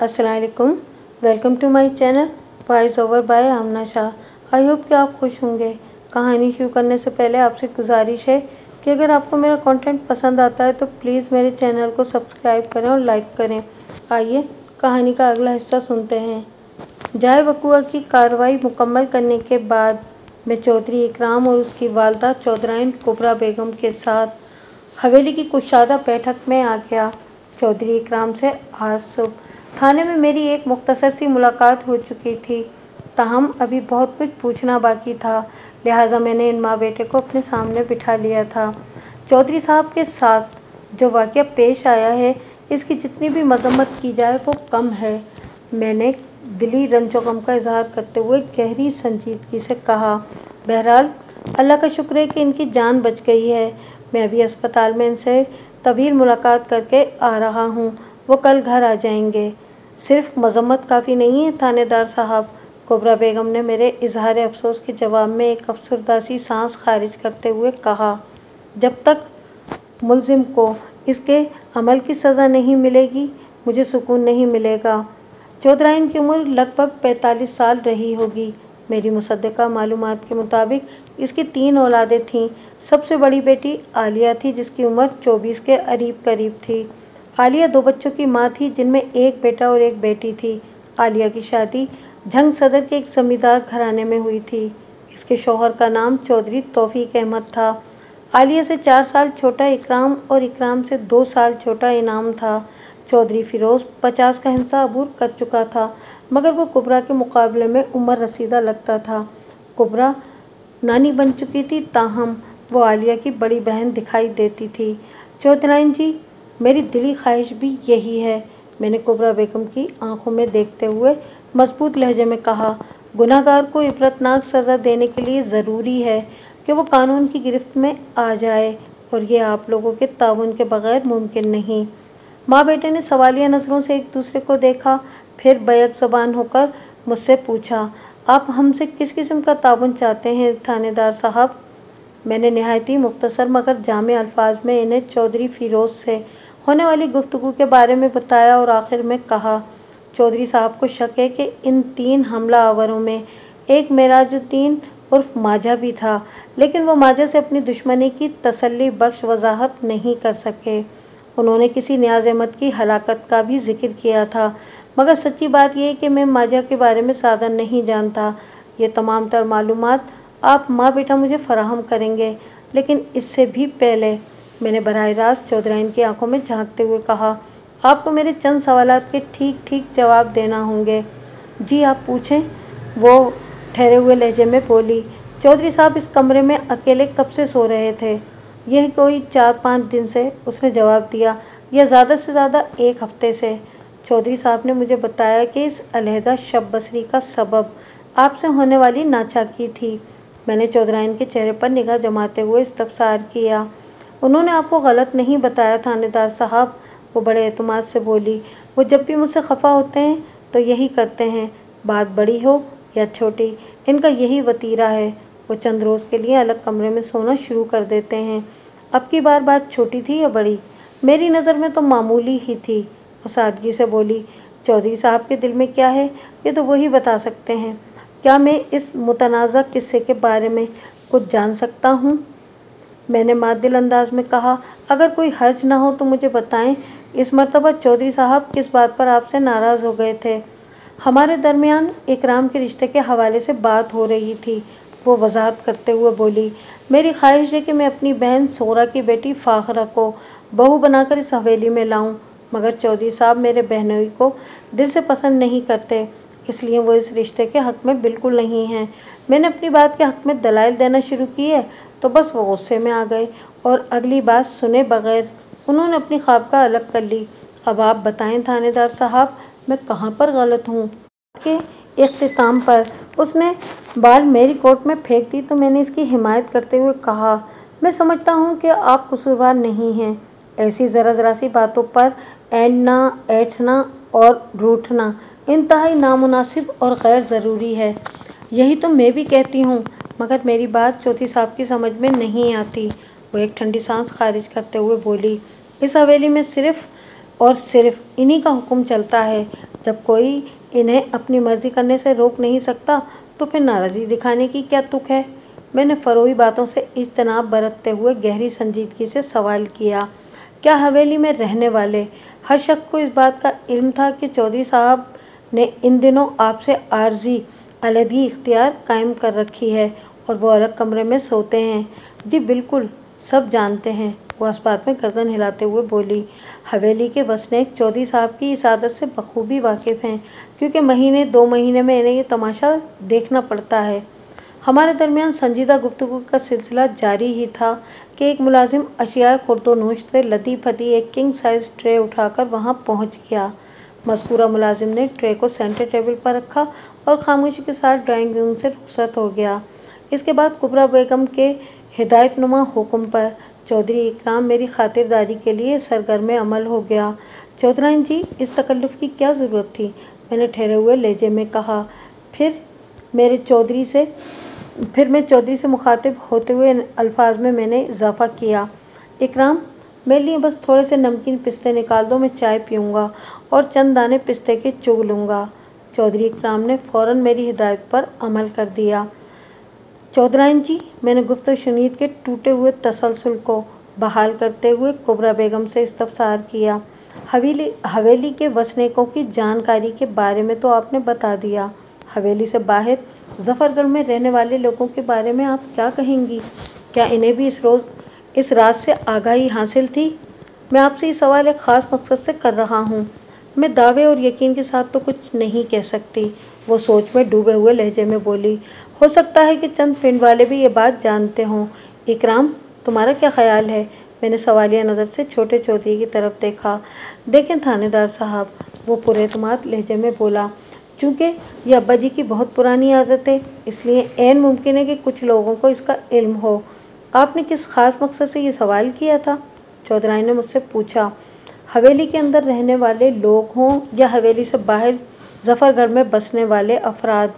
अस्सलाम वालेकुम। Welcome to my channel voice over by Aamna Shah. I hope कि आप खुश होंगे। कहानी शुरू करने से पहले आपसे गुजारिश है कि अगर आपको मेरा कंटेंट पसंद आता है तो प्लीज़ मेरे चैनल को सब्सक्राइब करें और लाइक करें। आइए कहानी का अगला हिस्सा सुनते हैं। जाए वकुआ की कार्रवाई मुकम्मल करने के बाद मैं चौधरी इकराम और उसकी वालदा चौधराइन कुबरा बेगम के साथ हवेली की कुशादा बैठक में आ गया। चौधरी इकराम से आज सुबह थाने में मेरी एक मुख्तसर सी मुलाकात हो चुकी थी, ताहम अभी बहुत कुछ पूछना बाकी था, लिहाजा मैंने इन माँ बेटे को अपने सामने बिठा लिया था। चौधरी साहब के साथ जो वाक़या पेश आया है, इसकी जितनी भी मजम्मत की जाए वो कम है। मैंने दिली रंजो गम का इजहार करते हुए गहरी संजीदगी से कहा। बहरहाल अल्लाह का शुक्र है कि इनकी जान बच गई है। मैं अभी अस्पताल में इनसे तवील मुलाकात करके आ रहा हूँ, वो कल घर आ जाएंगे। सिर्फ मजम्मत काफ़ी नहीं है थानेदार साहब, कुबरा बेगम ने मेरे इजहार अफसोस के जवाब में एक अफसरदासी सांस खारिज करते हुए कहा। जब तक मुलजिम को इसके अमल की सज़ा नहीं मिलेगी, मुझे सुकून नहीं मिलेगा। चौधराइन की उम्र लगभग 45 साल रही होगी। मेरी मुसद्दका मालूमात के मुताबिक इसकी 3 औलादें थीं। सबसे बड़ी बेटी आलिया थी, जिसकी उम्र 24 के करीब थी। आलिया 2 बच्चों की मां थी, जिनमें एक बेटा और एक बेटी थी। आलिया की शादी झंग सदर के एक जमींदार घराने में हुई थी। इसके शौहर का नाम चौधरी तौफीक अहमद था। आलिया से 4 साल छोटा इकराम और इकराम से 2 साल छोटा इनाम था। चौधरी फिरोज 50 का हिंसा अबूर कर चुका था, मगर वो कुबरा के मुकाबले में उम्र रसीदा लगता था। कुबरा नानी बन चुकी थी, ताहम वो आलिया की बड़ी बहन दिखाई देती थी। चौधराइन जी, मेरी दिली ख्वाहिश भी यही है, मैंने कुबरा बेगम की आंखों में देखते हुए मजबूत लहजे में कहा। गुनाहगार को इबरतनाक सज़ा देने के लिए ज़रूरी है कि वो कानून की गिरफ्त में आ जाए, और ये आप लोगों के ताउन के बगैर मुमकिन नहीं। माँ बेटे ने सवालिया नज़रों से एक दूसरे को देखा, फिर बैक ज़बान होकर मुझसे पूछा, आप हमसे किस किस्म का ताउन चाहते हैं थानेदार साहब? मैंने निहायती मुख्तसर मगर जामे अल्फाज में इन्हें चौधरी फिरोज से होने वाली गुफ्तगू के बारे में बताया और आखिर में कहा, चौधरी साहब को शक है कि इन 3 हमला आवरों में एक मेराजुद्दीन उर्फ माजा भी था, लेकिन वो माजा से अपनी दुश्मनी की तसल्ली बख्श वजाहत नहीं कर सके। उन्होंने किसी नियाज़ अहमद की हलाकत का भी जिक्र किया था, मगर सच्ची बात यह है कि मैं माजा के बारे में ज़्यादा नहीं जानता। ये तमाम तर मालूमात आप माँ बेटा मुझे फराहम करेंगे, लेकिन इससे भी पहले मैंने बराह रास्त चौधराइन की आंखों में झांकते हुए कहा, आपको मेरे चंद सवालात के ठीक ठीक जवाब देना होंगे। जी आप पूछें, वो ठहरे हुए लहजे में बोली। चौधरी साहब इस कमरे में अकेले कब से सो रहे थे? यह कोई 4-5 दिन से, उसने जवाब दिया, या ज़्यादा से ज़्यादा 1 हफ्ते से। चौधरी साहब ने मुझे बताया कि इस अलहदा शब बसरी का सबब आपसे होने वाली नाचाकी थी। मैंने चौधराइन के चेहरे पर निगाह जमाते हुए इस्तफसार किया। उन्होंने आपको गलत नहीं बताया थानेदार साहब, वो बड़े एतमाद से बोली। वो जब भी मुझसे खफा होते हैं तो यही करते हैं, बात बड़ी हो या छोटी, इनका यही वतीरा है। वो चंद रोज़ के लिए अलग कमरे में सोना शुरू कर देते हैं। अब की बार बात छोटी थी या बड़ी? मेरी नज़र में तो मामूली ही थी, वो सादगी से बोली। चौधरी साहब के दिल में क्या है, ये तो वही बता सकते हैं। क्या मैं इस मुतनाज़ा किस्से के बारे में कुछ जान सकता हूँ? मैंने मादिल अंदाज में कहा। अगर कोई हर्ज ना हो तो मुझे बताएं, इस मर्तबा चौधरी साहब किस बात पर आपसे नाराज़ हो गए थे? हमारे दरमियान इकराम के रिश्ते के हवाले से बात हो रही थी, वो वजाहत करते हुए बोली। मेरी ख्वाहिश है कि मैं अपनी बहन सोरा की बेटी फाखरा को बहू बनाकर इस हवेली में लाऊं, मगर चौधरी साहब मेरे बहनोई को दिल से पसंद नहीं करते, इसलिए वो इस रिश्ते के हक़ में बिल्कुल नहीं हैं। मैंने अपनी बात के हक़ में दलाइल देना शुरू किए तो बस वो गुस्से में आ गए और अगली बात सुने बगैर उन्होंने अपनी ख्वाबगाह अलग कर ली। अब आप बताएं थानेदार साहब, मैं कहाँ पर गलत हूँ? के इख्तिताम पर उसने बाल मेरी कोट में फेंक दी तो मैंने इसकी हिमायत करते हुए कहा, मैं समझता हूँ कि आप कसूरवार नहीं हैं। ऐसी ज़रा सी बातों पर ऐंठना, ऐंठना और रूठना इंतहाई नामुनासिब और गैर ज़रूरी है। यही तो मैं भी कहती हूँ, मगर मेरी बात चौधरी साहब की समझ में नहीं आती। वो एक ठंडी सांस खारिज करते हुए बोली, इस हवेली में सिर्फ और सिर्फ इन्हीं का हुक्म चलता है। जब कोई इन्हें अपनी मर्जी करने से रोक नहीं सकता तो फिर नाराजगी दिखाने की क्या तुक है? मैंने फरोई बातों से इज्तनाब बरतते हुए गहरी संजीदगी से सवाल किया। क्या हवेली में रहने वाले हर शख्स को इस बात का इल्म था कि चौधरी साहब ने इन दिनों आपसे आर्जी अलहदगी इख्तियार कायम कर रखी है और वो अलग कमरे में सोते हैं? जी बिल्कुल, सब जानते हैं, वो इस बात में गर्दन हिलाते हुए बोली। हवेली के वसनीक चौधरी साहब की इस आदत से बखूबी वाकिफ हैं, क्योंकि महीने 2 महीने में इन्हें ये तमाशा देखना पड़ता है। हमारे दरमियान संजीदा गुफ्तगू का सिलसिला जारी ही था कि एक मुलाजिम अशिया खुर्दोनोश से लदी फदी एक किंग साइज ट्रे उठाकर वहां पहुंच गया। मज़कूरा मुलाजिम ने ट्रे को सेंटर टेबल पर रखा और खामोशी के साथ ड्राइंग रूम से रुखसत हो गया। इसके बाद कुबरा बेगम के हिदायतनुमा हुक्म पर चौधरी इकराम मेरी खातिरदारी के लिए सरगर्म अमल हो गया। चौधराइन जी, इस तकल्लुफ़ की क्या ज़रूरत थी? मैंने ठहरे हुए लहजे में कहा। फिर मैं चौधरी से मुखातिब होते हुए अल्फाज में मैंने इजाफा किया। इकराम, मेरे लिए बस थोड़े से नमकीन पिस्ते निकाल दो, मैं चाय पीऊँगा और चंद दाने पिस्ते के चुग लूँगा। चौधरी इकराम ने फ़ौरन मेरी हिदायत पर अमल कर दिया। चौधराइन जी, मैंने गुफ्तगू शुनीद के टूटे हुए तसलसल को बहाल करते हुए कुबरा बेगम से इस्तफसार किया। हवेली के वसनीकों की जानकारी के बारे में तो आपने बता दिया, हवेली से बाहर जफरगढ़ में रहने वाले लोगों के बारे में आप क्या कहेंगी? क्या इन्हें भी इस राज से आगाही हासिल थी? मैं आपसे ये सवाल एक ख़ास मकसद से कर रहा हूँ। मैं दावे और यकीन के साथ तो कुछ नहीं कह सकती, वो सोच में डूबे हुए लहजे में बोली। हो सकता है कि चंद पिंड वाले भी ये बात जानते हों। इकराम, तुम्हारा क्या ख्याल है? मैंने सवालिया नज़र से छोटे चौधरी की तरफ देखा। देखें थानेदार साहब, वो पुरएतमाद लहजे में बोला, चूँकि ये अब्बा जी की बहुत पुरानी आदत है, इसलिए ऐन मुमकिन है कि कुछ लोगों को इसका इल्म हो। आपने किस खास मकसद से ये सवाल किया था? चौधराइन ने मुझसे पूछा। हवेली के अंदर रहने वाले लोग हों या हवेली से बाहर जफरगढ़ में बसने वाले अफराद,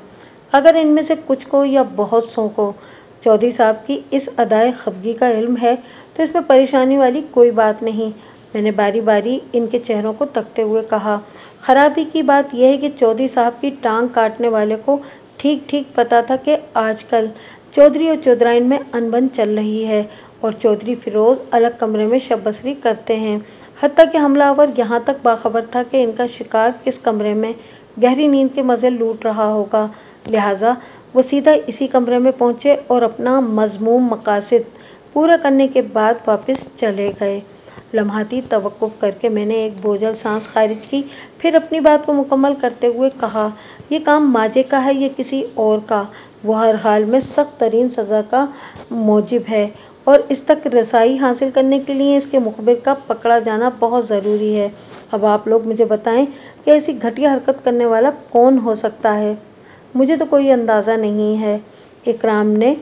अगर इनमें से कुछ को या बहुत सौ को चौधरी साहब की इस अदाए खफगी का इल्म है तो इसमें परेशानी वाली कोई बात नहीं। मैंने बारी बारी इनके चेहरों को तकते हुए कहा। खराबी की बात यह है कि चौधरी साहब की टांग काटने वाले को ठीक ठीक पता था कि आजकल चौधरी और चौधराइन में अनबन चल रही है और चौधरी फिरोज अलग कमरे में शब बसरी करते हैं। हत्ता कि हमलावर यहाँ तक बाखबर था कि इनका शिकार किस कमरे में गहरी नींद के मज़े लूट रहा होगा, लिहाजा वो सीधा इसी कमरे में पहुँचे और अपना मज़मूम मकासद पूरा करने के बाद वापस चले गए। लम्हाती तवक्कुफ़ करके मैंने एक बोझल सांस खारिज की, फिर अपनी बात को मुकम्मल करते हुए कहा, ये काम माजे का है या किसी और का, वो हर हाल में सख्त तरीन सज़ा का मौजिब है और इस तक रसाई हासिल करने के लिए इसके मुखबिर का पकड़ा जाना बहुत ज़रूरी है। अब आप लोग मुझे बताएं कि ऐसी घटिया हरकत करने वाला कौन हो सकता है? मुझे तो कोई अंदाज़ा नहीं है, इकराम ने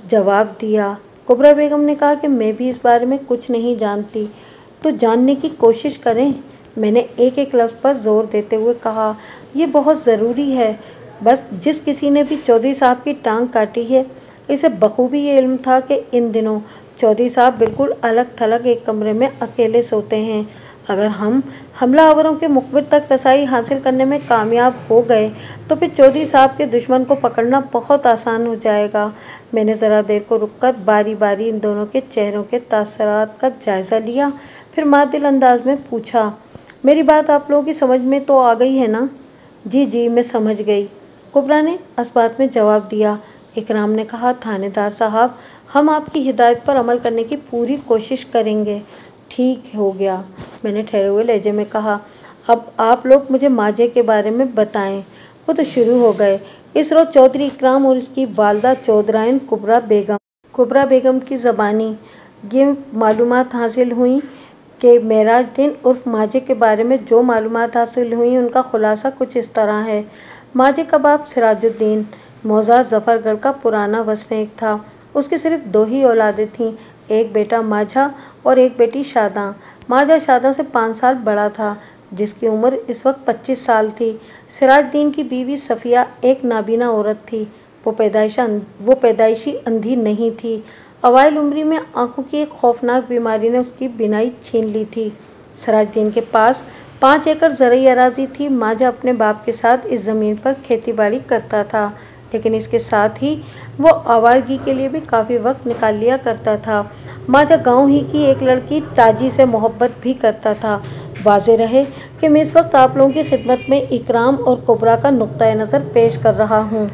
जवाब दिया। कुबरा बेगम ने कहा कि मैं भी इस बारे में कुछ नहीं जानती। तो जानने की कोशिश करें, मैंने एक एक लफ्ज़ पर जोर देते हुए कहा। ये बहुत ज़रूरी है। बस जिस किसी ने भी चौधरी साहब की टांग काटी है, इसे बखूबी ये इल्म था कि इन दिनों चौधरी साहब बिल्कुल अलग थलग एक कमरे में अकेले सोते हैं। अगर हम हमलावरों के मुखबिर तक रसाई हासिल करने में कामयाब हो गए तो फिर चौधरी साहब के दुश्मन को पकड़ना बहुत आसान हो जाएगा। मैंने ज़रा देर को रुककर बारी बारी इन दोनों के चेहरों के तासरात का जायज़ा लिया, फिर मादिल अंदाज में पूछा, मेरी बात आप लोगों की समझ में तो आ गई है ना? जी जी, मैं समझ गई, कुबरा ने इस बात में जवाब दिया। इकराम ने कहा, थानेदार साहब, हम आपकी हिदायत पर अमल करने की पूरी कोशिश करेंगे। ठीक हो गया, मैंने ठहरे हुए लहजे में कहा। अब आप लोग मुझे माजे के बारे में बताएं। वो तो शुरू हो गए। इस रोज़ चौधरी इकराम और इसकी वालदा चौधराइन कुबरा बेगम की ज़बानी ये मालूमात हासिल हुई कि मेराज दिन उर्फ माजे के बारे में जो मालूमात हासिल हुई उनका खुलासा कुछ इस तरह है। माजे का बाप सिराजुद्दीन मौजा जफरगढ़ का पुराना वसनीक था। उसकी सिर्फ 2 ही औलादें थीं, एक बेटा माझा और एक बेटी शादा। माझा शादा से 5 साल बड़ा था, जिसकी उम्र इस वक्त 25 साल थी। सिराजुद्दीन की बीवी सफ़िया एक नाबीना औरत थी। वो पैदाइशी अंधी नहीं थी। अवाइल उम्री में आंखों की एक खौफनाक बीमारी ने उसकी बिनाई छीन ली थी। सिराजुद्दीन के पास 5 एकड़ ज़रई अराजी थी। माजा अपने बाप के साथ इस ज़मीन पर खेती बाड़ी करता था, लेकिन इसके साथ ही वो आवारगी के लिए भी काफ़ी वक्त निकाल लिया करता था। माजा गांव ही की एक लड़की ताजी से मोहब्बत भी करता था। वाज़ेह रहे कि मैं इस वक्त आप लोगों की खिदमत में इकराम और कुबरा का नुक्ता नज़र पेश कर रहा हूँ।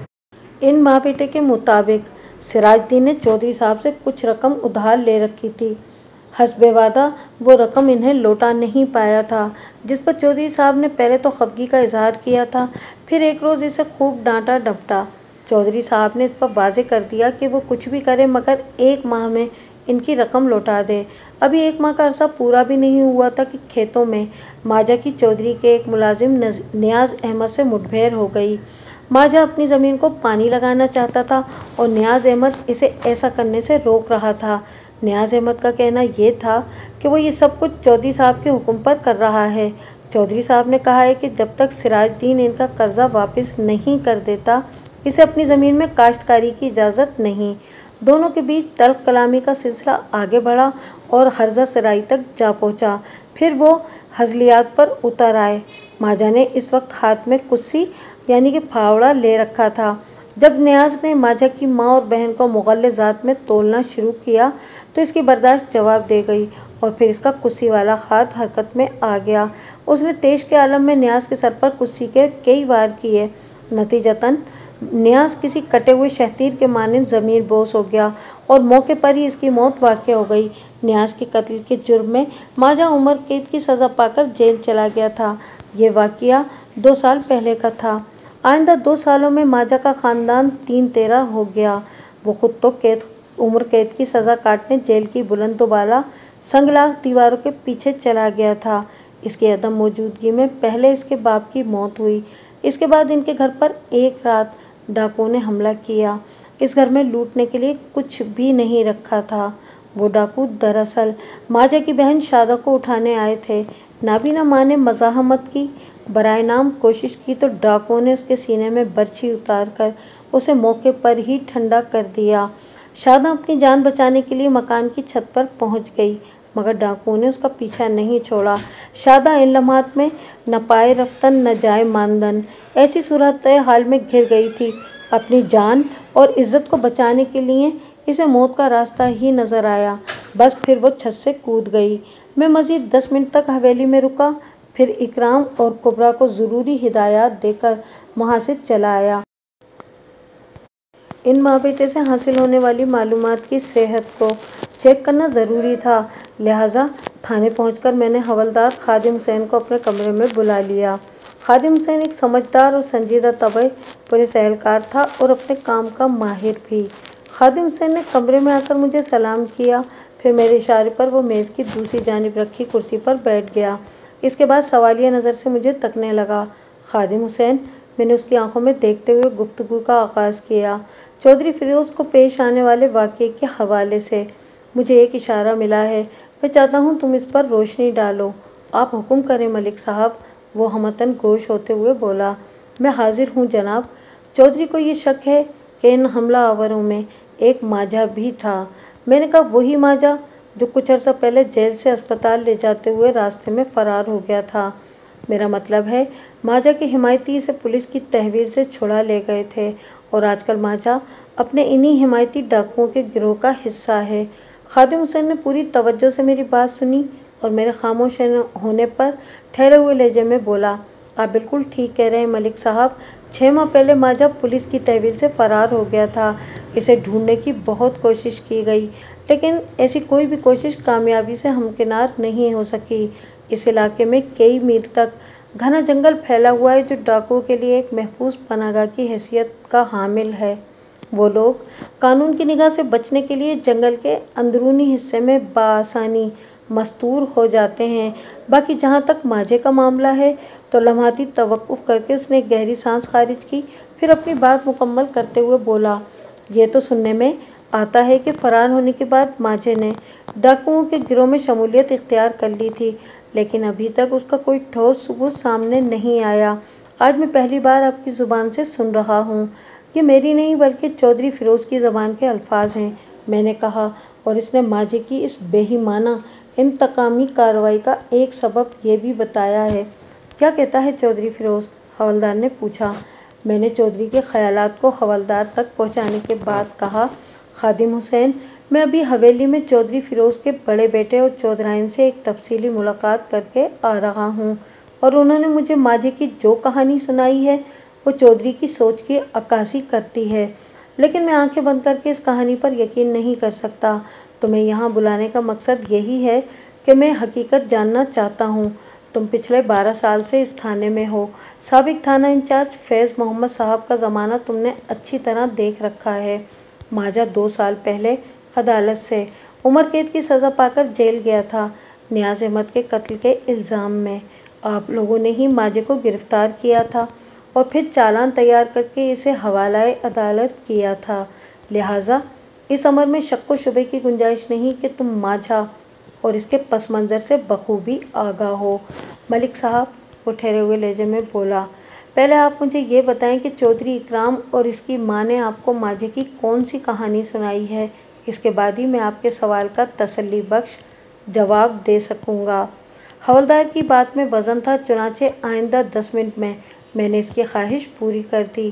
इन माँ बेटे के मुताबिक सिराजुद्दीन ने चौधरी साहब से कुछ रकम उधार ले रखी थी। हस्बे वादा वो रकम इन्हें लौटा नहीं पाया था, जिस पर चौधरी साहब ने पहले तो खफगी का इजहार किया था, फिर एक रोज़ इसे खूब डांटा डपटा। चौधरी साहब ने इस पर वाज़ेह कर दिया कि वो कुछ भी करे मगर 1 माह में इनकी रकम लौटा दे। अभी 1 माह का अरसा पूरा भी नहीं हुआ था कि खेतों में माजा की चौधरी के एक मुलाजिम नियाज अहमद से मुठभेड़ हो गई। माजा अपनी ज़मीन को पानी लगाना चाहता था और नियाज अहमद इसे ऐसा करने से रोक रहा था। नियाज अहमद का कहना यह था कि वो ये सब कुछ चौधरी साहब के हुक्म पर कर रहा है। चौधरी साहब ने कहा है कि जब तक सिराजुद्दीन इनका कर्जा वापस नहीं कर देता, इसे अपनी ज़मीन में काश्तकारी की इजाज़त नहीं। दोनों के बीच तल्ख कलामी का सिलसिला आगे बढ़ा और हर्जा सराई तक जा पहुँचा। फिर वो हज़लियात पर उतर आए। माजा ने इस वक्त हाथ में कुस्सी यानी कि फावड़ा ले रखा था। जब नियाज ने माजा की माँ और बहन को मुग़ल्लज़ात में तोलना शुरू किया तो इसकी बर्दाश्त जवाब दे गई और फिर इसका कुस्सी वाला हाथ हरकत में आ गया। उसने तेज के आलम में नियाज के सर पर कुस्सी के कई वार किए। नतीजतन नियाज किसी कटे हुए शहतीर के मानिंद ज़मीन बोस हो गया और मौके पर ही इसकी मौत वाक़या हो गई। नियाज के कत्ल के जुर्म में माजा उम्र कैद की सज़ा पाकर जेल चला गया था। ये वाक़या 2 साल पहले का था। आइंदा 2 सालों में माजा का ख़ानदान 3-13 हो गया। वो खुद तो उम्र कैद की सज़ा काटने जेल की बुलंदोबाला संगलाख दीवारों के पीछे चला गया था। इसकी अदम मौजूदगी में पहले इसके बाप की मौत हुई। इसके बाद इनके घर पर एक रात डाकुओं ने हमला किया। इस घर में लूटने के लिए कुछ भी नहीं रखा था। वो डाकू दरअसल माजा की बहन शादा को उठाने आए थे। नाबीना माँ ने मज़ाहमत की, बराए नाम कोशिश की तो डाकुओं ने उसके सीने में बर्छी उतार कर उसे मौके पर ही ठंडा कर दिया। शादा अपनी जान बचाने के लिए मकान की छत पर पहुंच गई, मगर डाकुओं ने उसका पीछा नहीं छोड़ा। शादा इन लम्हात में न पाए रफ्तन न जाए मानदन, ऐसी सूरत हाल में घिर गई थी। अपनी जान और इज्जत को बचाने के लिए इसे मौत का रास्ता ही नजर आया। बस फिर वो छत से कूद गई। मैं मजीद 10 मिनट तक हवेली में रुका, फिर इकराम और कुबरा को ज़रूरी हिदायत देकर वहाँ से चला आया। इन माँ बेटे से हासिल होने वाली मालूमात की सेहत को चेक करना ज़रूरी था, लिहाजा थाने पहुंचकर मैंने हवलदार खादिम हुसैन को अपने कमरे में बुला लिया। खादिम हुसैन एक समझदार और संजीदा तबे पुलिस एहलकार था और अपने काम का माहिर भी। खादिम हुसैन ने कमरे में आकर मुझे सलाम किया, फिर मेरे इशारे पर वो मेज़ की दूसरी जानिब रखी कुर्सी पर बैठ गया। इसके बाद सवालिया नज़र से मुझे तकने लगा। खादिम हुसैन, मैंने उसकी आंखों में देखते हुए गुफ्तगू का आगाज़ किया। चौधरी फिरोज़ को पेश आने वाले वाक़े के हवाले से मुझे एक इशारा मिला है, मैं चाहता हूँ तुम इस पर रोशनी डालो। आप हुक्म करें मलिक साहब, वो हमतन गोश होते हुए बोला। मैं हाजिर हूँ जनाब। चौधरी को ये शक है कि इन हमला आवरों में एक माजा भी था। मैंने कहा, वही माजा जो कुछ अर्सा पहले जेल से अस्पताल ले जाते हुए रास्ते में फ़रार हो गया था। मेरा मतलब है माजा के हिमायती इसे पुलिस की तहवीर से छुड़ा ले गए थे और आजकल माजा अपने इन्हीं हिमायती डाकुओं के गिरोह का हिस्सा है। खादिम हुसैन ने पूरी तवज्जो से मेरी बात सुनी और मेरे खामोश होने पर ठहरे हुए लहजे में बोला, आप बिल्कुल ठीक कह रहे हैं मलिक साहब। 6 माह पहले माजा पुलिस की तहवीर से फ़रार हो गया था। इसे ढूंढने की बहुत कोशिश की गई, लेकिन ऐसी कोई भी कोशिश कामयाबी से हमकिनार नहीं हो सकी। इस इलाके में कई मील तक घना जंगल फैला हुआ है जो डाकुओं के लिए एक महफूज पनाहगाह की हैसियत का हामिल है। वो लोग कानून की निगाह से बचने के लिए जंगल के अंदरूनी हिस्से में बाआसानी मस्तूर हो जाते हैं। बाकी जहाँ तक माजे का मामला है तो लम्हाती तवक्कुफ करके उसने गहरी सांस खारिज की, फिर अपनी बात मुकम्मल करते हुए बोला, ये तो सुनने में आता है कि फरार होने के बाद माजे ने डाकुओं के गिरोह में शमूलियत इख्तियार कर ली थी, लेकिन अभी तक उसका कोई ठोस सबूत सामने नहीं आया। आज मैं पहली बार आपकी ज़ुबान से सुन रहा हूँ। ये मेरी नहीं बल्कि चौधरी फिरोज़ की ज़बान के अल्फाज हैं, मैंने कहा, और इसने माजे की इस बेईमाना انتقامی کارروائی کا ایک سبب یہ بھی بتایا ہے۔ کیا کہتا ہے چودھری فیروز؟ حوالدار نے پوچھا۔ میں نے چودھری کے خیالات کو حوالدار تک پہنچانے کے بعد کہا، خادم حسین، میں ابھی حویلی میں چودھری فیروز کے بڑے بیٹے اور چودھرائن سے ایک تفصیلی ملاقات کر کے آ رہا ہوں، اور انہوں نے مجھے ماجھے کی جو کہانی سنائی ہے وہ چودھری کی سوچ کی عکاسی کرتی ہے، لیکن میں آنکھیں بند کر کے اس کہانی پر یقین نہیں کر سکتا۔ تمہیں یہاں بلانے کا مقصد یہی ہے کہ میں حقیقت جاننا چاہتا ہوں۔ تم پچھلے 12 سال سے اس تھانے میں ہو۔ سابق تھانہ انچارج فیض محمد صاحب کا زمانہ تم نے اچھی طرح دیکھ رکھا ہے۔ ماجھا 2 سال پہلے عدالت سے عمر قید کی سزا پا کر جیل گیا تھا، نیاز احمد کے قتل کے الزام میں۔ آپ لوگوں نے ہی ماجھے کو گرفتار کیا تھا اور پھر چالان تیار کر کے اسے حوالہ عدالت کیا تھا، لہٰذا اس امر میں شک و شبے کی گنجائش نہیں کہ تم ماجھا اور اس کے پس منظر سے بخوبی آگاہ ہو۔ ملک صاحب، وہ ٹھہرے ہوئے لہجے میں بولا، پہلے آپ مجھے یہ بتائیں کہ چودھری اکرام اور اس کی ماں نے آپ کو ماجھے کی کون سی کہانی سنائی ہے؟ اس کے بعد ہی میں آپ کے سوال کا تسلی بخش جواب دے سکوں گا۔ حوالدار کی بات میں وزن تھا، چنانچہ آئندہ 10 منٹ میں میں نے اس کی خواہش پوری کر دی۔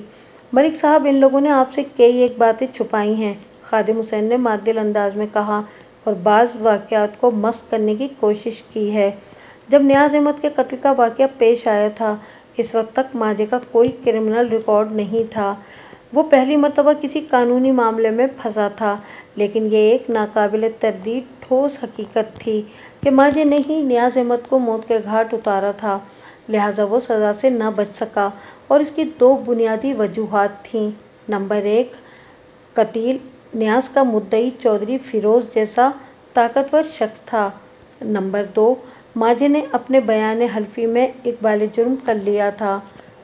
ملک صاحب، ان لوگوں نے آپ سے کئی ایک باتیں چھپائی ہیں، خادم حسین نے معدل انداز میں کہا، اور بعض واقعات کو مسخ کرنے کی کوشش کی ہے۔ جب نیاز احمد کے قتل کا واقعہ پیش آیا تھا، اس وقت تک ماجھے کا کوئی کرمنل ریکارڈ نہیں تھا۔ وہ پہلی مرتبہ کسی قانونی معاملے میں پھنسا تھا، لیکن یہ ایک ناقابل تردید ٹھوس حقیقت تھی کہ ماجھے نے ہی نیاز احمد کو موت کے گھاٹ اتارا تھا، لہٰذا وہ سزا سے نہ بچ سکا، اور اس کی 2 بنیادی وجوہات تھیں۔ نمبر 1، قتیل نیاز کا مدعی چودھری فیروز جیسا طاقتور شخص تھا۔ نمبر 2، ماجھے نے اپنے بیان حلفی میں اقبال جرم کر لیا تھا۔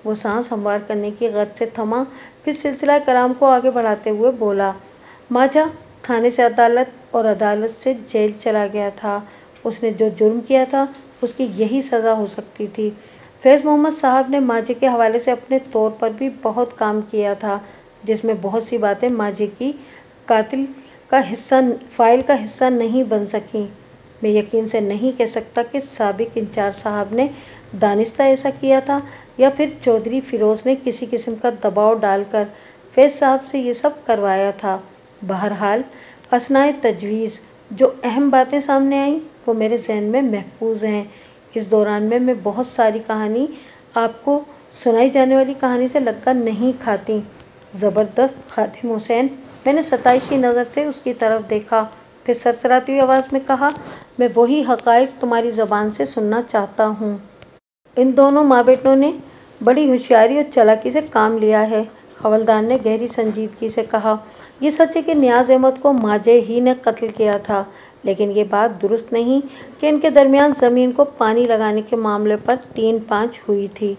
وہ سانس ہموار کرنے کی غرض سے تھما، پھر سلسلہ کلام کو آگے بڑھاتے ہوئے بولا، ماجھا تھانے سے عدالت اور عدالت سے جیل چلا گیا تھا۔ اس نے جو جرم کیا تھا اس کی یہی سزا ہو سکتی تھی۔ فیض محمد صاحب نے ماجھے کے حوالے سے اپنے طور پر بھی بہت کام کیا تھا، جس میں بہت سی باتیں ماجھے کی فائل کا حصہ نہیں بن سکیں۔ میں یقین سے نہیں کہہ سکتا کہ سابق انچارج صاحب نے دانستہ ایسا کیا تھا یا پھر چودھری فیروز نے کسی قسم کا دباؤ ڈال کر فیض صاحب سے یہ سب کروایا تھا۔ بہرحال اثناء تجویز جو اہم باتیں سامنے آئیں وہ میرے ذہن میں محفوظ ہیں۔ اس دوران میں بہت ساری کہانی آپ کو سنائی جانے والی کہانی سے لگ کر نہیں کھاتی۔ زبردست خادم حسین، میں نے ستائشی نظر سے اس کی طرف دیکھا، پھر سرسراتی ہوئی آواز میں کہا، میں وہی حقائق تمہاری زبان سے سننا چاہتا ہوں۔ ان دونوں ماں بیٹوں نے بڑی ہوشیاری اور چالاکی سے کام لیا ہے، حوالدار نے گہری سنجیدگی سے کہا۔ یہ سچ ہے کہ نیاز احمد کو ماجھے ہی نے قتل کیا تھا، لیکن یہ بات درست نہیں کہ ان کے درمیان زمین کو پانی لگانے کے معاملے پر 3-5 ہوئی تھی۔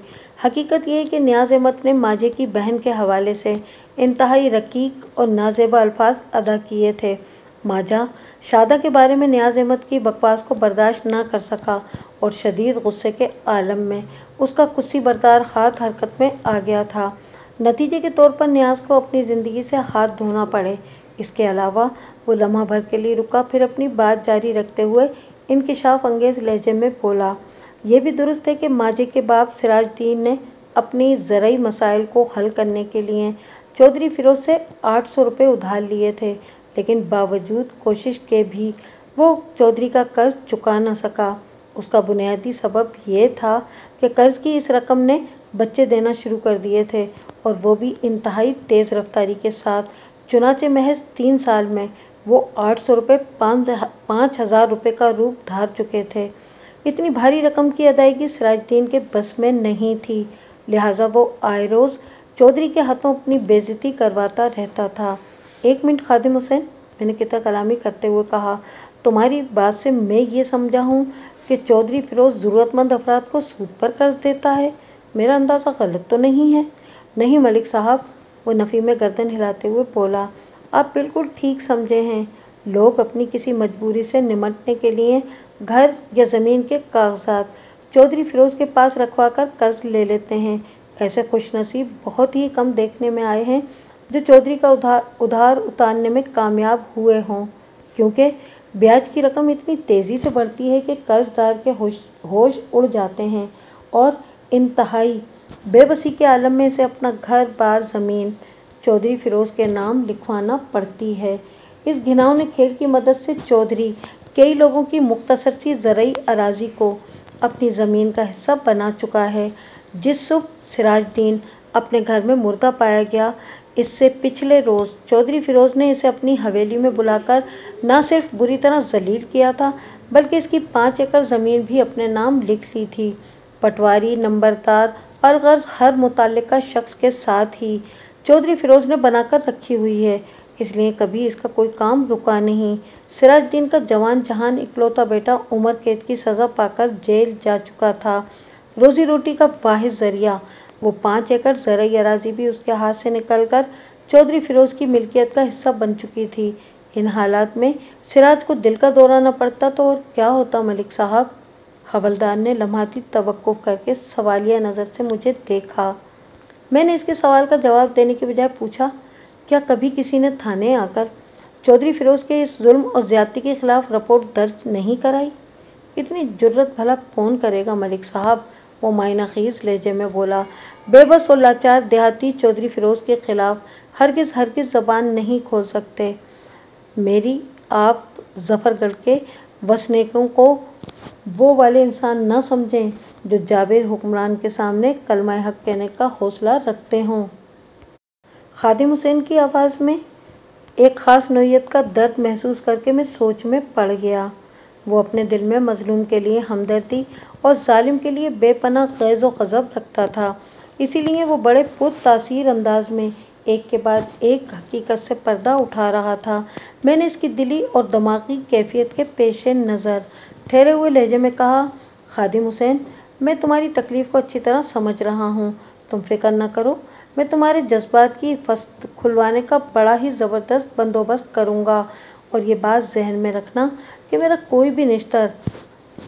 حقیقت یہ ہے کہ نیاز احمد نے ماجھے کی بہن کے حوالے سے انتہائی رقیق اور نازیبا الفاظ ادا کیے تھے۔ ماجھا شادہ کے بارے میں نیاز احمد کی بکواس کو برداشت نہ کر سکا اور شدید غصے کے عالم میں اس کا کسی بردار ہاتھ حرکت میں آ گیا تھا۔ نتیجے کے طور پر نیاز کو اپنی زندگی سے ہاتھ دھونا پڑے۔ اس کے علاوہ وہ لمحہ بھر کے لیے رکا، پھر اپنی بات جاری رکھتے ہوئے انکشاف انگیز لہجے میں بولا، یہ بھی درست ہے کہ ماجھے کے باپ سراج الدین نے اپنی زرعی مسائل کو حل کرنے کے لیے چودھری فیروز سے 800 روپے ادھار لیے تھے، لیکن باوجود کوشش کے بھی وہ چودھری کا قرض چکا نہ سکا۔ اس کا بنیادی سبب یہ تھا کہ قرض کی اس رقم نے بچے دینا شروع کر دیے تھے، اور وہ بھی انتہائی تیز رفتاری کے ساتھ، چنانچہ محض 3 سال میں وہ 800 روپے 5000 روپے کا روپ دھار چکے تھے۔ اتنی بھاری رقم کی ادائیگی سراج الدین کے بس میں نہیں تھی، لہٰذا وہ آئے روز چودھری کے ہاتھوں اپنی بے عزتی کرواتا رہتا تھا۔ 1 منٹ خادم حسین، میں نے قطع کلامی کرتے ہوئے کہا، تمہاری بات سے میں یہ سمجھا ہوں کہ چودھری فیروز ضرورت مند افراد کو سود پر قرض دیتا ہے، میرا اندازہ غلط تو نہیں ہے؟ نہیں ملک صاحب، وہ نفی میں گردن ہلاتے ہوئے بولا، آپ بالکل ٹھیک سمجھے ہیں۔ لوگ اپنی کسی مجبوری سے نمٹنے کے لیے گھر یا زمین کے کاغذات چودھری فیروز کے پاس رکھوا کر قرض لے لیتے ہیں۔ ایسے خوش نصیب بہت ہی کم دیکھنے میں آئے ہیں جو چودھری کا ادھار اتارنے میں کامیاب ہوئے ہوں، کیونکہ ब्याज की रकम इतनी तेजी से बढ़ती है कि कर्जदार के होश उड़ जाते हैं और इंतहाई बेबसी के आलम में इसे अपना घर बार जमीन चौधरी फिरोज के नाम लिखवाना पड़ती है। इस घिनौने खेल की मदद से चौधरी कई लोगों की मुख्तसर सी ज़रई अराजी को अपनी ज़मीन का हिस्सा बना चुका है। जिस सुबह सिराजुद्दीन अपने घर में मुर्दा पाया गया, इससे पिछले रोज़ चौधरी फिरोज ने इसे अपनी हवेली में बुलाकर न सिर्फ बुरी तरह जलील किया था, बल्कि इसकी 5 एकड़ ज़मीन भी अपने नाम लिख ली थी। पटवारी, नंबरदार और गर्ज हर मुतल्लिका शख्स के साथ ही चौधरी फिरोज ने बनाकर रखी हुई है, इसलिए कभी इसका कोई काम रुका नहीं। सिराजुद्दीन का जवान जहान इकलौता बेटा उम्र कैद की सज़ा पाकर जेल जा चुका था। रोजी रोटी का वाहिद जरिया वो 5 एकड़ ज़रई अराजी भी उसके हाथ से निकलकर चौधरी फिरोज की मिल्कियत का हिस्सा बन चुकी थी। इन हालात में सिराज को दिल का दौरा न पड़ता तो और क्या होता मलिक साहब? हवलदार ने लम्हाती तवक्कुफ करके सवालिया नज़र से मुझे देखा। मैंने इसके सवाल का जवाब देने के बजाय पूछा, क्या कभी किसी ने थाने आकर चौधरी फिरोज के इस जुल्म और ज्यादती के खिलाफ रिपोर्ट दर्ज नहीं कराई? इतनी जुर्रत भला कौन करेगा मलिक साहब? वो मायनाखीज लहजे में बोला। बेबस और लाचार देहाती चौधरी फिरोज के खिलाफ हरगिज हरगिज जबान नहीं खोल सकते। मेरी आप जफरगढ़ के वसनीकों को वो वाले इंसान न समझें जो जाबिर हुक्मरान के सामने कलमा हक कहने का हौसला रखते हों। खादिम हुसैन की आवाज़ में एक ख़ास नोयत का दर्द महसूस करके मैं सोच में पड़ गया। वो अपने दिल में मजलूम के लिए हमदर्दी और जालिम के लिए बेपनाह ग़ैज़ व ग़ज़ब रखता था। इसीलिए वो बड़े पुरतासीर अंदाज में एक के बाद एक हकीकत से पर्दा उठा रहा था। मैंने इसकी दिली और दिमागी कैफियत के पेश नज़र ठहरे हुए लहजे में कहा, खादिम हुसैन, मैं तुम्हारी तकलीफ़ को अच्छी तरह समझ रहा हूँ। तुम फिक्र न करो, मैं तुम्हारे जज्बात की फस्त खुलवाने का बड़ा ही ज़बरदस्त बंदोबस्त करूँगा। और ये बात जहन में रखना कि मेरा कोई भी निश्तर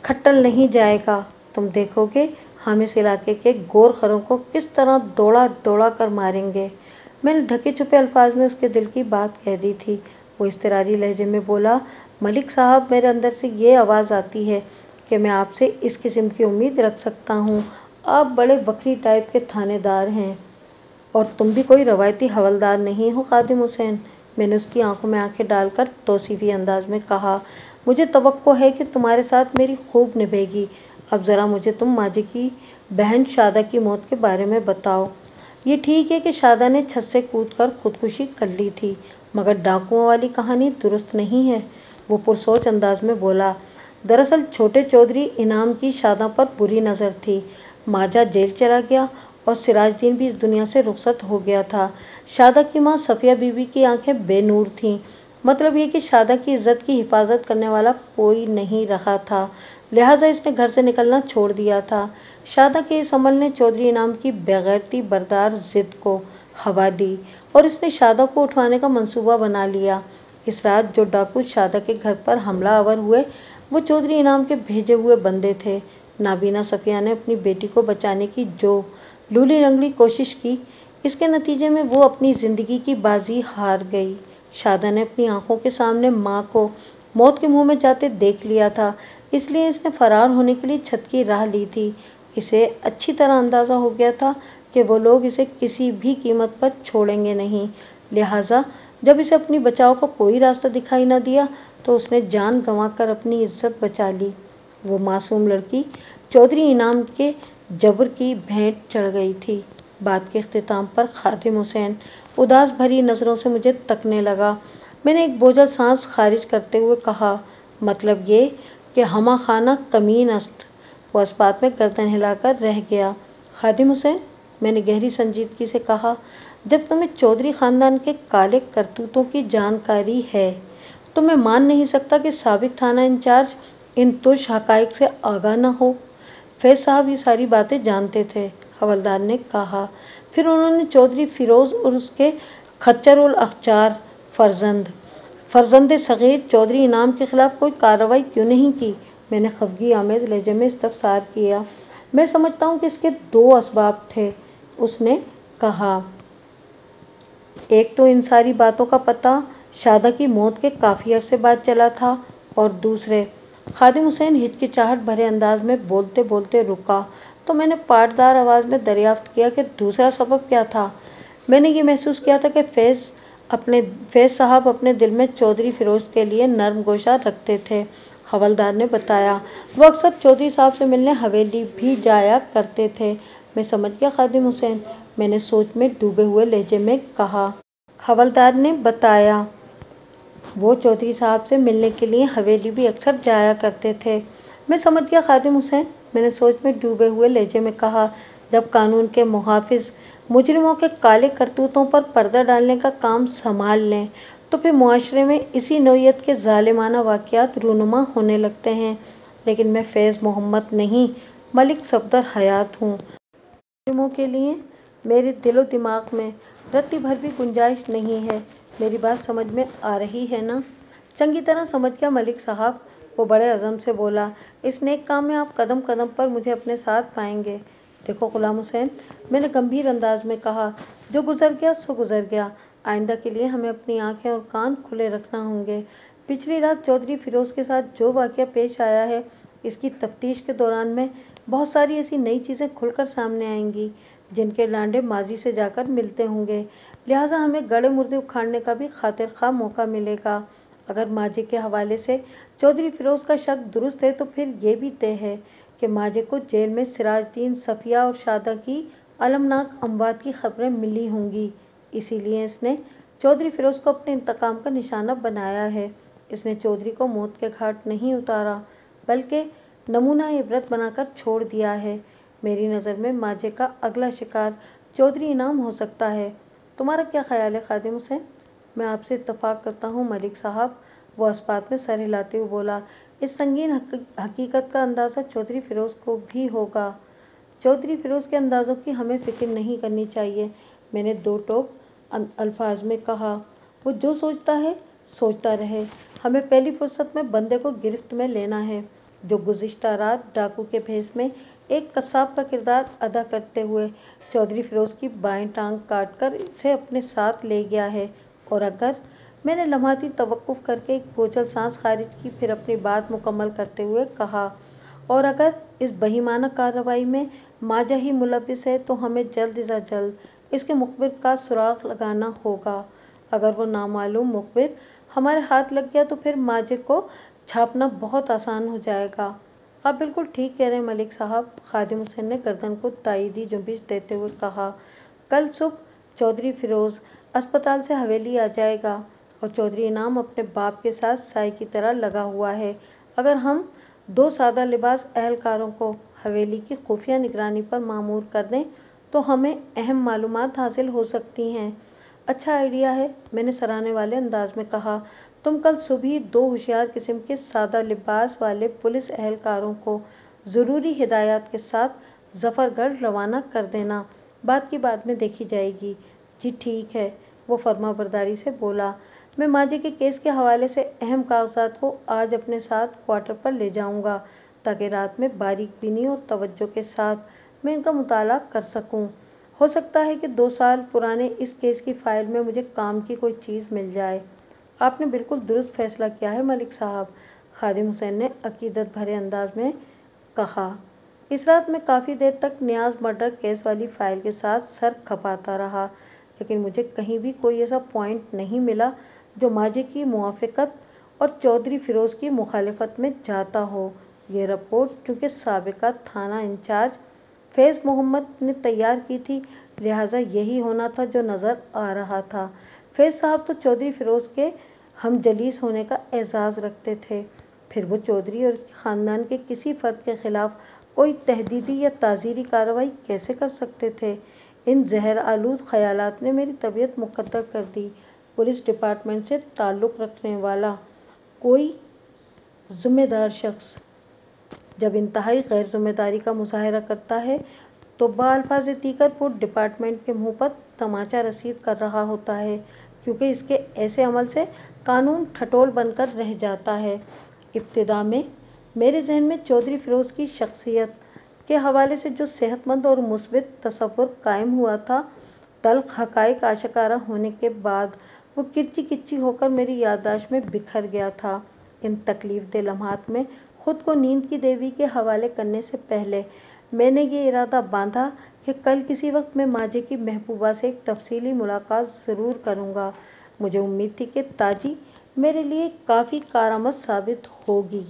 खट्टल नहीं जाएगा। तुम देखोगे हम इस इलाके के गोरखरों को किस तरह दौड़ा दौड़ा कर मारेंगे। मैंने ढके छुपे अल्फाज में उसके दिल की बात कह दी थी। वो इस्तरारी लहजे में बोला, मलिक साहब, मेरे अंदर से ये आवाज़ आती है कि मैं आपसे इस किस्म की उम्मीद रख सकता हूँ। आप बड़े वक्री टाइप के थानेदार हैं और तुम भी कोई रवायती हवलदार नहीं हो खादिम हुसैन। मैंने उसकी आंखों में आंखें डालकर तौसीफी अंदाज में कहा, मुझे तवक्को है कि तुम्हारे साथ मेरी खूब निभेगी। अब ज़रा मुझे तुम माजी की बहन शादा की मौत के बारे में बताओ। ये ठीक है कि शादा ने छत से कूदकर खुदकुशी कर ली थी, मगर डाकुओं वाली कहानी दुरुस्त नहीं है। वो पुरसोच अंदाज में बोला, दरअसल छोटे चौधरी इनाम की शादा पर बुरी नज़र थी। माजा जेल चला गया और सिराजुद्दीन भी इस दुनिया से रुखसत हो गया था। शादा की माँ सफ़िया बीबी की आंखें बेनूर थीं। मतलब ये कि शादा की इज्जत की हिफाजत करने वाला कोई नहीं रहा था, लिहाजा इसने घर से निकलना छोड़ दिया था। शादा के इस अमल ने चौधरी इनाम की बेगैरती बरदार जिद को हवा दी और इसने शादा को उठवाने का मंसूबा बना लिया। इस रात जो डाकू शादा के घर पर हमला आवर हुए, वो चौधरी इनाम के भेजे हुए बंदे थे। नाबीना सफ़िया ने अपनी बेटी को बचाने की जो लूली रंगली कोशिश की, इसके नतीजे में वो अपनी ज़िंदगी की बाजी हार गई। शादा ने अपनी आंखों के सामने माँ को मौत के मुंह में जाते देख लिया था, इसलिए इसने फरार होने के लिए छत की राह ली थी। इसे अच्छी तरह अंदाज़ा हो गया था कि वो लोग इसे किसी भी कीमत पर छोड़ेंगे नहीं, लिहाजा जब इसे अपनी बचाव का कोई रास्ता दिखाई न दिया तो उसने जान गंवाकर अपनी इज्जत बचा ली। वो मासूम लड़की चौधरी इनाम के जबर की भेंट चढ़ गई थी। बात के इख्तिताम पर खादिम हुसैन उदास भरी नज़रों से मुझे तकने लगा। मैंने एक बोझल सांस खारिज करते हुए कहा, मतलब ये कि हमा खाना कमीन अस्त। वो इस्पात में गर्दन हिलाकर रह गया। खादिम हुसैन, मैंने गहरी संजीदगी से कहा, जब तुम्हें चौधरी ख़ानदान के काले करतूतों की जानकारी है तो मैं मान नहीं सकता कि साबिक थाना इंचार्ज इन तुच्छ हक़ाइक़ से आगाह न हो। फैज़ साहब ये सारी बातें जानते थे, हवलदार ने कहा। फिर उन्होंने चौधरी फिरोज और उसके खच्चर उल अखचार फर्जंद सग़ीर चौधरी इनाम के खिलाफ कोई कार्रवाई क्यों नहीं की? मैंने खफगी आमेज लहजे में इस्तफसार किया। मैं समझता हूँ कि इसके 2 असबाब थे, उसने कहा। एक तो इन सारी बातों का पता शादा की मौत के काफ़ी अरसे बाद चला था اور دوسرے۔ خادم حسین ہچکچاہٹ بھرے انداز میں بولتے بولتے رکا تو میں نے پاٹدار آواز میں دریافت کیا کہ دوسرا سبب کیا تھا۔ میں نے یہ محسوس کیا تھا کہ فیض صاحب اپنے دل میں چودھری فیروز کے لیے نرم گوشہ رکھتے تھے۔ حوالدار نے بتایا وہ اکثر چودھری صاحب سے ملنے حویلی بھی جایا کرتے تھے۔ میں سمجھ گیا خادم حسین، میں نے سوچ میں ڈوبے ہوئے لہجے میں کہا۔ حوالدار نے بتایا وہ چودھری صاحب سے ملنے کے لیے حویلی بھی اکثر جایا کرتے تھے۔ میں سمجھ گیا خادم حسین، میں نے سوچ میں ڈوبے ہوئے لہجے میں کہا۔ جب قانون کے محافظ مجرموں کے کالے کرتوتوں پر پردہ ڈالنے کا کام سنبھال لیں تو پھر معاشرے میں اسی نوعیت کے ظالمانہ واقعات رونما ہونے لگتے ہیں۔ لیکن میں فیض محمد نہیں، ملک صفدر حیات ہوں۔ مجرموں کے لیے میرے دل و دماغ میں رتی بھر بھی گنجائش نہیں ہے۔ میری بات سمجھ میں آ رہی ہے نا؟ چنگی طرح سمجھ گیا ملک صاحب، وہ بڑے عزم سے بولا۔ اس نیک کام میں آپ قدم قدم پر مجھے اپنے ساتھ پائیں گے۔ دیکھو غلام حسین، میں نے گمبھیر انداز میں کہا، جو گزر گیا سو گزر گیا۔ آئندہ کے لیے ہمیں اپنی آنکھیں اور کان کھلے رکھنا ہوں گے۔ پچھلی رات چودھری فیروز کے ساتھ جو واقعہ پیش آیا ہے، اس کی تفتیش کے دوران میں بہت ساری ایسی نئی چیزیں کھل کر سامنے آئیں گی جن کے ڈانڈے ماضی سے جا کر ملتے ہوں گے، لہٰذا ہمیں گڑھے مردے اکھاڑنے کا بھی خاطر خواہ موقع ملے گا۔ اگر ماجے کے حوالے سے چودھری فیروز کا شک درست ہے تو پھر یہ بھی طے ہے کہ ماجے کو جیل میں سراج الدین، صفیہ اور شادہ کی المناک اموات کی خبریں ملی ہوں گی، اسی لیے اس نے چودھری فیروز کو اپنے انتقام کا نشانہ بنایا ہے۔ اس نے چودھری کو موت کے گھاٹ نہیں اتارا بلکہ نمونہ عبرت بنا کر چھوڑ دیا ہے۔ میری نظر میں ماجے کا اگلا شکار چودھری انعام ہو سکتا ہے۔ تمہارا کیا خیال ہے خادم حسین؟ میں آپ سے اتفاق کرتا ہوں ملک صاحب، وہ اس بات میں سر ہلاتے ہوئے بولا۔ اس سنگین حقیقت کا اندازہ چودھری فیروز کو بھی ہوگا۔ چودھری فیروز کے اندازوں کی ہمیں فکر نہیں کرنی چاہیے، میں نے دو ٹوک الفاظ میں کہا۔ وہ جو سوچتا ہے سوچتا رہے، ہمیں پہلی فرصت میں بندے کو گرفت میں لینا ہے جو گزشتہ رات ڈاکو کے بھیس میں ایک قصاب کا کردار ادا کرتے ہوئے چودھری فیروز کی بائیں ٹانگ کاٹ کر اسے اپنے ساتھ لے گیا ہے۔ اور اگر، میں نے لمحاتی توقف کر کے ایک بوجھل سانس خارج کی پھر اپنی بات مکمل کرتے ہوئے کہا، اور اگر اس بہیمانہ کارروائی میں ماجہ ہی ملوث ہے تو ہمیں جلد از جلد اس کے مخبر کا سراغ لگانا ہوگا۔ اگر وہ نامعلوم مخبر ہمارے ہاتھ لگ گیا تو پھر ماجے کو چھاپنا بہت آسان ہو جائے گا۔ آپ بالکل ٹھیک کہہ رہے ہیں ملک صاحب، خادم حسین نے گردن کو تائیدی جنبش دیتے ہوئے کہا۔ کل صبح چودھری فیروز اسپتال سے حویلی آ جائے گا اور چودھری انعام اپنے باپ کے ساتھ سائے کی طرح لگا ہوا ہے۔ اگر ہم دو سادہ لباس اہلکاروں کو حویلی کی خفیہ نگرانی پر مامور کر دیں تو ہمیں اہم معلومات حاصل ہو سکتی ہیں۔ اچھا آئیڈیا ہے، میں نے سراہنے والے انداز میں کہا۔ تم کل صبح ہی دو ہوشیار قسم کے سادہ لباس والے پولیس اہلکاروں کو ضروری ہدایات کے ساتھ ظفر گڑھ روانہ کر دینا، بات کی بعد میں دیکھی جائے گی۔ جی ٹھیک ہے، وہ فرما برداری سے بولا۔ میں ماجے کے کیس کے حوالے سے اہم کاغذات کو آج اپنے ساتھ کوارٹر پر لے جاؤں گا تاکہ رات میں باریک بینی اور توجہ کے ساتھ میں ان کا مطالعہ کر سکوں۔ ہو سکتا ہے کہ 2 سال پرانے اس کیس کی فائل میں مجھے کام کی کوئی چیز مل جائے۔ آپ نے بالکل درست فیصلہ کیا ہے ملک صاحب، خادم حسین نے عقیدت بھرے انداز میں کہا۔ اس رات میں کافی دیر تک نیاز مرڈر کیس والی فائل کے ساتھ سر کھپاتا رہا، لیکن مجھے کہیں بھی کوئی ایسا پوائنٹ نہیں ملا جو ماجے کی موافقت اور چودھری فیروز کی مخالفت میں جاتا ہو۔ یہ رپورٹ چونکہ سابقہ تھانہ انچارج فیض محمد نے تیار کی تھی، لہٰذا یہی ہونا تھا جو نظر آ رہا تھا۔ فیض صاحب تو چودھری فیروز کے ہم جلیس ہونے کا اعزاز رکھتے تھے، پھر وہ چودھری اور اس کے خاندان کے کسی فرد کے خلاف کوئی تحدیدی یا تعزیری کارروائی کیسے کر سکتے تھے؟ ان زہر آلود خیالات نے میری طبیعت مکدر کر دی۔ پولیس ڈپارٹمنٹ سے تعلق رکھنے والا کوئی ذمہ دار شخص جب انتہائی غیر ذمہ داری کا مظاہرہ کرتا ہے تو بألفاظ دیگر وہ ڈپارٹمنٹ کے منہ پر تماچا رسید کر رہا ہوتا ہے، کیونکہ اس کے ایسے عمل سے قانون ٹھٹول بن کر رہ جاتا ہے۔ ابتدا میں میرے ذہن میں چودھری فیروز کی شخصیت کے حوالے سے جو صحت مند اور مثبت تصور قائم ہوا تھا، تلخ حقائق آشکارا ہونے کے بعد وہ کرچی کرچی ہو کر میری یادداشت میں بکھر گیا تھا۔ ان تکلیف دہ لمحات میں خود کو نیند کی دیوی کے حوالے کرنے سے پہلے میں نے یہ ارادہ باندھا کہ کل کسی وقت میں ماجے کی محبوبہ سے ایک تفصیلی ملاقات ضرور کروں گا۔ مجھے امید تھی کہ تاجی میرے لیے کافی کارآمد ثابت ہوگی۔